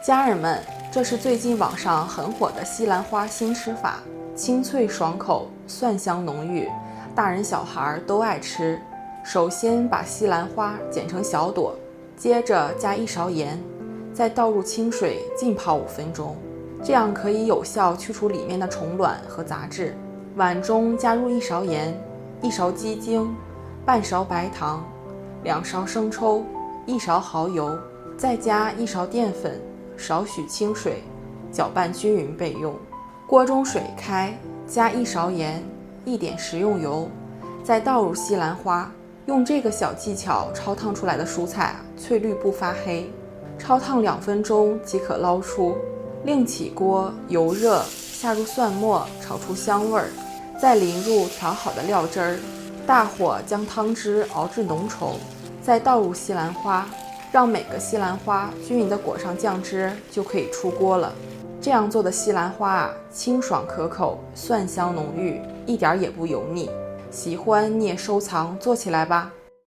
家人们，这是最近网上很火的西兰花新吃法，清脆爽口，蒜香浓郁，大人小孩都爱吃。首先把西兰花剪成小朵，接着加1勺盐，再倒入清水浸泡5分钟，这样可以有效去除里面的虫卵和杂质。碗中加入1勺盐、1勺鸡精、半勺白糖、2勺生抽、1勺蚝油，再加1勺淀粉，少许清水，搅拌均匀备用。锅中水开，加1勺盐，1点食用油，再倒入西兰花。用这个小技巧焯烫出来的蔬菜翠绿不发黑。焯烫2分钟即可捞出，另起锅，油热，下入蒜末，炒出香味儿，再淋入调好的料汁儿，大火将汤汁熬至浓稠，再倒入西兰花，让每个西兰花均匀地裹上酱汁，就可以出锅了。这样做的西兰花清爽可口，蒜香浓郁，一点也不油腻。喜欢你也收藏做起来吧。